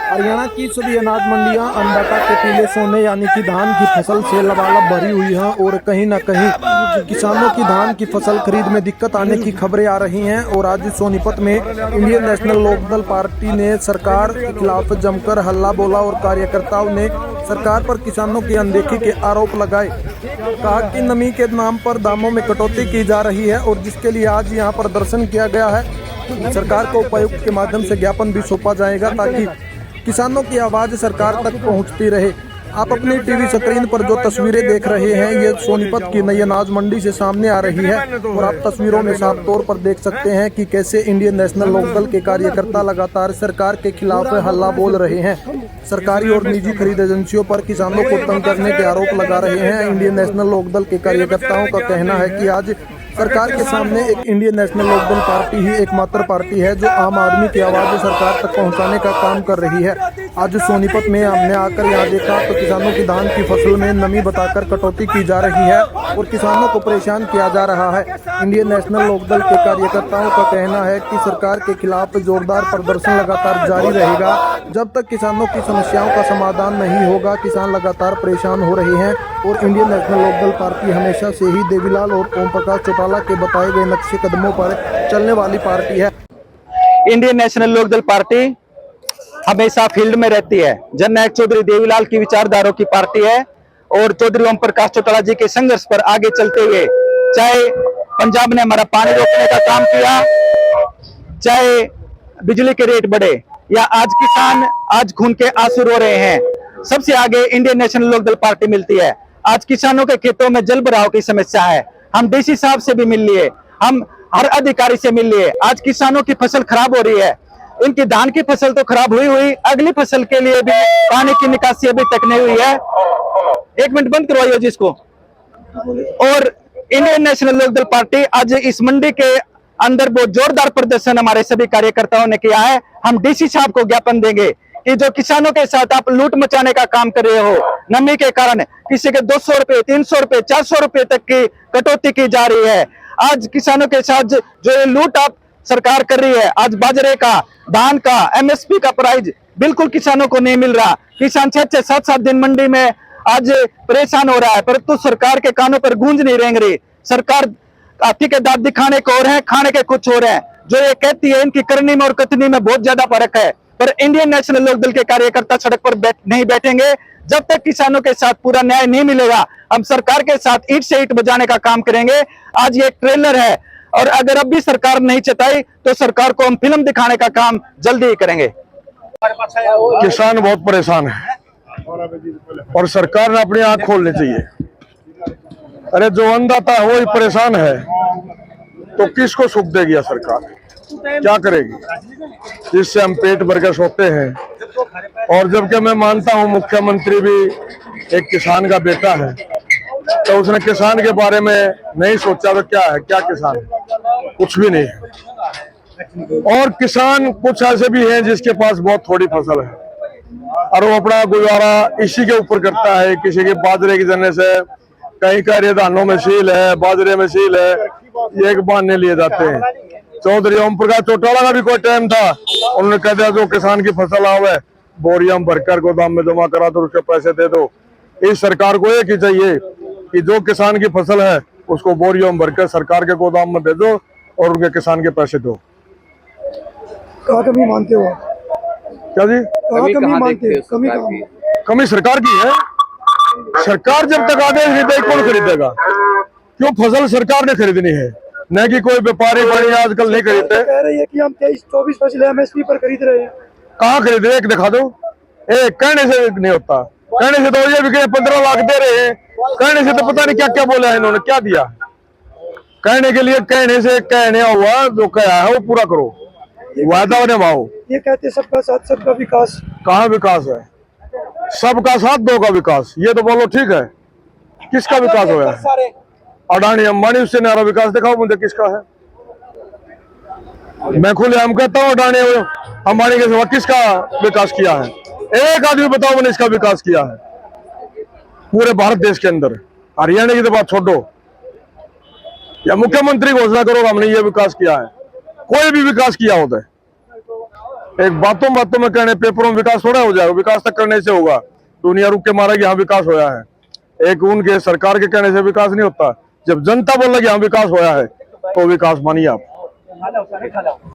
हरियाणा की सभी अनाज मंडियां अन्नदाता के पीले सोने यानी कि धान की फसल से लबालब भरी हुई हैं और कहीं न कहीं किसानों की धान की फसल खरीद में दिक्कत आने की खबरें आ रही हैं। और आज सोनीपत में इंडियन नेशनल लोकदल पार्टी ने सरकार के खिलाफ जमकर हल्ला बोला और कार्यकर्ताओं ने सरकार पर किसानों की अनदेखी के आरोप लगाए। कहा कि नमी के नाम पर दामों में कटौती की जा रही है और जिसके लिए आज यहाँ प्रदर्शन किया गया है। सरकार को उपायुक्त के माध्यम से ज्ञापन भी सौंपा जाएगा ताकि किसानों की आवाज सरकार तक पहुंचती रहे। आप अपनी टीवी स्क्रीन पर जो तस्वीरें देख रहे हैं ये सोनीपत की नई अनाज मंडी से सामने आ रही है और आप तस्वीरों में साफ तौर पर देख सकते हैं कि कैसे इंडियन नेशनल लोकदल के कार्यकर्ता लगातार सरकार के खिलाफ हल्ला बोल रहे हैं। सरकारी और निजी खरीद एजेंसियों पर किसानों को तंग करने के आरोप लगा रहे हैं। इंडियन नेशनल लोकदल के कार्यकर्ताओं का कहना है कि आज सरकार के सामने एक इंडियन नेशनल लोकदल पार्टी ही एकमात्र पार्टी है जो आम आदमी की आवाज सरकार तक पहुंचाने का काम कर रही है। आज सोनीपत में हमने आकर यहाँ देखा तो किसानों की धान की फसल में नमी बताकर कटौती की जा रही है और किसानों को परेशान किया जा रहा है। इंडियन नेशनल लोकदल के कार्यकर्ताओं का कहना है कि सरकार के खिलाफ जोरदार प्रदर्शन लगातार जारी रहेगा जब तक किसानों की समस्याओं का समाधान नहीं होगा। किसान लगातार परेशान हो रहे हैं और इंडियन नेशनल लोकदल पार्टी हमेशा से ही देवीलाल और ओम प्रकाश चौटाला के बताए गए नक्शे कदमों पर चलने वाली पार्टी है। इंडियन नेशनल लोकदल पार्टी हमेशा फील्ड में रहती है। जननायक चौधरी देवीलाल की विचारधाराओं की पार्टी है और चौधरी ओम प्रकाश चौटाला जी के संघर्ष पर आगे चलते हुए, चाहे पंजाब ने हमारा पानी रोकने का काम किया, चाहे बिजली के रेट बढ़े या आज किसान आज खून के आंसू रो रहे हैं, सबसे आगे इंडियन नेशनल लोकदल पार्टी मिलती है। आज किसानों के खेतों में जल भराव की समस्या है, हम डीसी साहब से भी मिल लिए, हम हर अधिकारी से मिल लिए। आज किसानों की फसल खराब हो रही है, इनकी धान की फसल तो खराब हुई, अगली फसल के लिए भी पानी की निकासी अभी तक नहीं हुई है। एक मिनट बंद करवाइए जिसको। और इंडियन नेशनल लोकदल पार्टी आज इस मंडी के अंदर बहुत जोरदार प्रदर्शन हमारे सभी कार्यकर्ताओं ने किया है। हम डीसी साहब को ज्ञापन देंगे कि जो किसानों के साथ आप लूट मचाने का काम कर रहे हो, नमी के कारण किसी के 200 रुपए 300 रुपए 400 रुपए तक की कटौती की जा रही है। आज किसानों के साथ जो ये लूट आप सरकार कर रही है, आज बाजरे का, धान का, एमएसपी का प्राइस बिल्कुल किसानों को नहीं मिल रहा। किसान 6-6 7-7 दिन मंडी में आज परेशान हो रहा है, परंतु सरकार के कानों पर गूंज नहीं रेंग रही। सरकार हाथी के दांत दिखाने को और है, खाने के कुछ और है। जो ये कहती है इनकी करनी में और कथनी में बहुत ज्यादा फर्क है। पर इंडियन नेशनल लोकदल के कार्यकर्ता सड़क पर नहीं बैठेंगे जब तक किसानों के साथ पूरा न्याय नहीं मिलेगा। हम सरकार के साथ ईंट से ईंट बजाने का काम करेंगे। आज ये एक ट्रेलर है और अगर अब भी सरकार नहीं चताई तो सरकार को हम फिल्म दिखाने का काम जल्दी ही करेंगे। किसान बहुत परेशान है और सरकार ने अपनी आंख खोलनी चाहिए। अरे जो अन्नदाता है वो ही परेशान है तो किसको सुख देगी सरकार, क्या करेगी, जिससे हम पेट भर के सोते हैं। और जबकि मैं मानता हूं मुख्यमंत्री भी एक किसान का बेटा है, तो उसने किसान के बारे में नहीं सोचा तो क्या है, क्या किसान है, कुछ भी नहीं है। और किसान कुछ ऐसे भी हैं जिसके पास बहुत थोड़ी फसल है और वो अपना गुजारा इसी के ऊपर करता है। किसी के बाजरे की जरने से, कहीं कह रहे धानों में सील है, बाजरे में सील है, ये एक बहाने लिए जाते हैं। चौधरी ओम प्रकाश चौटाला का भी कोई टाइम था, उन्होंने कह दिया जो किसान की फसल आवे बोरिया में भरकर गोदाम में जमा करा दो, उसके पैसे दे दो। इस सरकार को एक ही चाहिए कि जो किसान की फसल है उसको बोरियों में भरकर सरकार के गोदाम में दे दो और उनके किसान के पैसे दो। कहाँ कमी मानते हो? क्या जी? कमी मानते हो? कमी सरकार की है। सरकार जब तक आदेश नहीं देगी कौन खरीदेगा? क्यों फसल सरकार ने खरीदनी है, न कि कोई व्यापारी बड़ी आजकल नहीं खरीदते। कह रही है कि हम 23-24 फसलें एमएसपी पर खरीद रहे हैं। कहाँ खरीदे, एक दिखा दो। एक कहने से नहीं होता, कहने से तो ये भी 15 लाख दे रहे हैं, कहने से तो पता नहीं क्या क्या बोला है इन्होंने, क्या दिया। कहने के लिए कहने से कहने हुआ, जो कहा है वो पूरा करो, वादा निभाओ। ये कहते सबका साथ सबका विकास। कहाँ विकास है? सबका साथ दो का विकास, ये तो बोलो ठीक है। किसका विकास हुआ है? अडानी अंबानी उससे न्यारा विकास दिखाओ मुझे किसका है। मैं खुलेआम कहता हूँ अडानी अंबानी के सिवा किसका विकास किया है? एक आदमी बताओ मैंने इसका विकास किया है पूरे भारत देश के अंदर। हरियाणा की तो बात छोड़ो, या मुख्यमंत्री घोषणा करो हमने ये विकास किया है, कोई भी विकास किया होता है एक बातों बातों में कहने पेपरों में विकास थोड़ा हो जाएगा, विकास तक करने से होगा। दुनिया रुक के मारा कि यहाँ विकास होया है, एक उनके सरकार के कहने से विकास नहीं होता। जब जनता बोल रही यहाँ विकास होया है तो विकास मानिए आप।